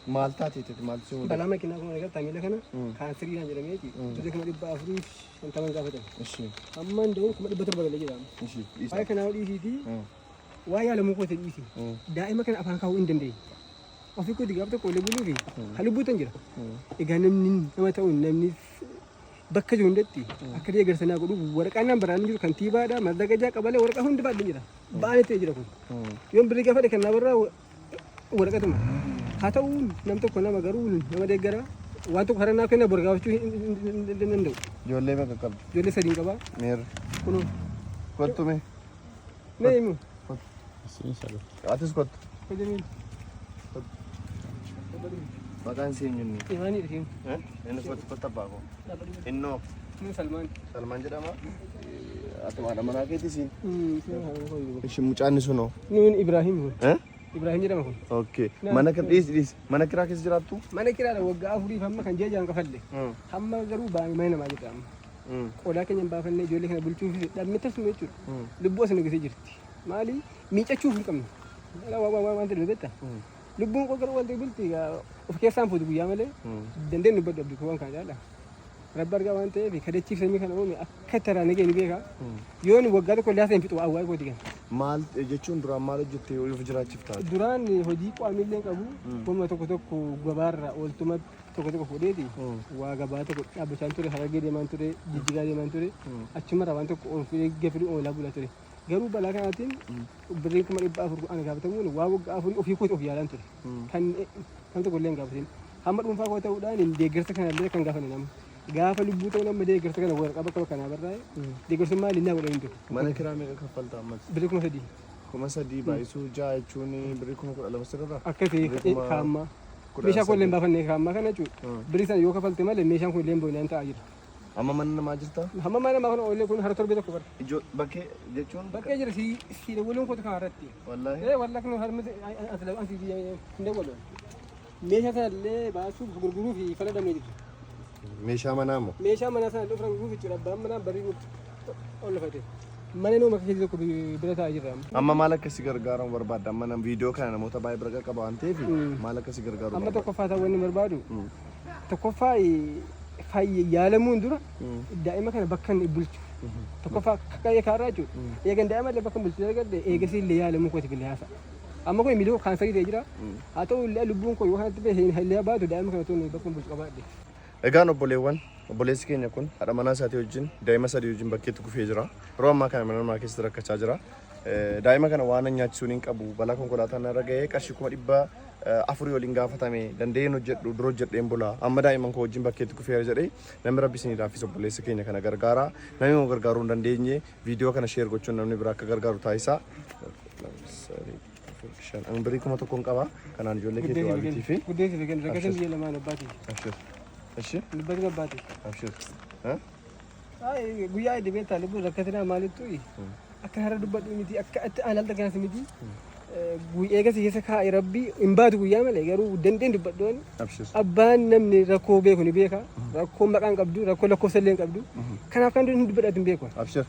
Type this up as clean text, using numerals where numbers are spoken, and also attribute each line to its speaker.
Speaker 1: مالتاتي مالتي
Speaker 2: بلا ما كنا كنا نقول تامي لكنا كان سرينا جرميتي تدرك ما يبقى أفريش أنت ما قافتن
Speaker 1: إيشي
Speaker 2: أما ندون كم يبقى تربى ولا جدام
Speaker 1: إيشي
Speaker 2: واي كنا أقول إيشي تي واي على موقف الإيشي دائما كان أفهم كاو إندن دي وفي كود جابته كله بلو في هلو بوتن جرا إجانا منين ما تقول نمني bakka jondetti akka dee garsanaa godhu waraqaan baraan jiru kantiibaadha madda gajaa qabalee waraqaa hundi baadde jira baane ta'e jira kun yoon birri gaafadhe kan nabarraa waraqatuma haa ta'u nam tokko nama garuu nama deeggara waan tokko harannaa kenna borgaafachuu hin danda'u
Speaker 1: ijoollee meeqa qabdu
Speaker 2: ijoollee sadiin qabaa
Speaker 1: meer
Speaker 2: kunoo
Speaker 1: kottu mee
Speaker 2: mee himu
Speaker 1: atis kottu
Speaker 2: hojjamiin
Speaker 1: maqaan siin jenni
Speaker 2: imaanii dhisiin
Speaker 1: inni kotta baako innoo
Speaker 2: Salmaan
Speaker 1: Salmaan jedhama ati maadha manaa keetii siin ishi mucaanni sunoo
Speaker 2: nuun Ibraahim Ibraahim jedhama kun
Speaker 1: okay mana kan dhiis mana kiraa keessa jiraattu
Speaker 2: mana kiraadha waggaa afuriif hamma kan jeejaan qafalle hamma garuu baay'ee mana namaa jedhama qodaa keenya hin baafannee ijoollee kana bulchuuf dhabne tasuma jechuudha lubbuu as nugisee jirti maali miicachuuf hin qabne waan ta'e beektaa lubbuun qogaruu wal ta'e bulti of keessaan fuutu guyyaa malee dandeenyu baddu abdii waan kana jaala rabbi argaa waan ta'eef kadhachiif samii kana uume akka taraa nagee ni beeka yoon waggaa tokko illee haasa'in fixu awwaa kooti kan
Speaker 1: maal jechuun duraan maal hojjettee of jiraachiif taate
Speaker 2: duraan hojii qaamillee qabu wamma tokko gabaarra ooltuma tokko fudheeti waa gabaa tokko dhaabbachaan ture harargee deemaan ture jijjigaa deemaan ture achumarraa waan tokko oolfee gafidhu oolaa bulaa ture garuu balaa kanaatiin birrii 400 ana gaafatamuun waa waggaa afurii ofii kooti of yaalaan ture kan tokko illee hin gaafatin hamma dhuunfaa koo ta'uudhaan deeggarsa kanallee kan gaafanne nama gaafa lubbuu ta'uu nama deeggarsa kana waraqaa bakka kanaa barraa'e deeggarsummaa linnaa godhan hin jiru.
Speaker 1: Mana kiraa meeqa kaffaltaa ammas?
Speaker 2: Birrii 3,000.
Speaker 1: 3,000 baay'isuu ja'a jechuun birrii 12,000 sirraa?
Speaker 2: Akkasii kaammaa. Meeshaa kun illee baafannee kaammaa kana jechuudha. Birrii sana yoo kaffalte malee meeshaan kun illee boonaan ta'aa jira.
Speaker 1: Amma mana namaa jirtaa?
Speaker 2: Hamma mana namaa kana oolee kun hara torbee tokko bara.
Speaker 1: Bakkee jechuun?
Speaker 2: Bakkee jira si waliin koota kana irratti.
Speaker 1: Wallaahi?
Speaker 2: Wallaahi kun harma asii hin dabalu. Meeshaa sana illee baasuuf gurguruuf fayyadamee jirti.
Speaker 1: Meeshaa manaa moo?
Speaker 2: Meeshaa manaa sana dhufan guuf jechuudha abbaan manaa barii ol lafate mana nama keessa tokko bira taa'aa jirra
Speaker 1: amma maal akkasi gargaaramu barbaadda amma viidiyoo kana namoota baay'ee bira qaba waan ta'eef maal akkasi gargaaru
Speaker 2: amma tokkoffaa ta'uu inni barbaadu tokkoffaa yaalamuun dura daa'ima kana bakka inni bulchu tokkoffaa kakkayee kaaraa jechuudha eegan daa'ima illee bakka bulchu dargadde eegasii illee yaalamuu kooti billee haasa amma kun miidhoo kaansarii ta'e jira haa ta'u illee lubbuun koo yoo kanatti bahee illee baatu daa'ima kana tuun bakka bulchu qabaadde.
Speaker 1: Egaan obboleessi keenya kun haadha manaa isaatii wajjin daa'ima sadii wajjin bakkeetti kufee jira. Yeroo ammaa kana mana namaa keessatti rakkachaa jira. Daa'ima kana waan nyaachisuun hin qabu balaa konkolaataan irra gahee qarshii 400 waliin gaafatame dandeenye hojjedhu dura hojjedheen bulaa amma daa'imman koo wajjin bakkeetti kufee jedhee namni rabbi isinii raafis obboleessi keenya kana gargaara. Namni immoo gargaaruu hin dandeenye viidiyoo kana sheer gochuun namni biraa akka gargaaru taasisaa. An birrii 1,000 qaba kanaan ijoollee keetti waa bitii fi
Speaker 2: guddeessi fi rakkatan biyya lamaan abbaati.
Speaker 1: Ashi?
Speaker 2: Dubbatu abbaati.
Speaker 1: Abshir.
Speaker 2: Guyyaa itti beektaa lubbuun rakkatinaa maalittu akka hara dubbadhu miti akka itti aanal dhagaansi miti eegasi keessa kaa'e rabbii hin baatu guyyaa malee garuu dandeen dubbaddoon abbaan namni rakkoo beeku ni beeka rakkoo maqaan qabdu rakkoo lakkoofsa illee hin qabdu kanaaf kan dubbadhaatu hin beeku.
Speaker 1: Abshir.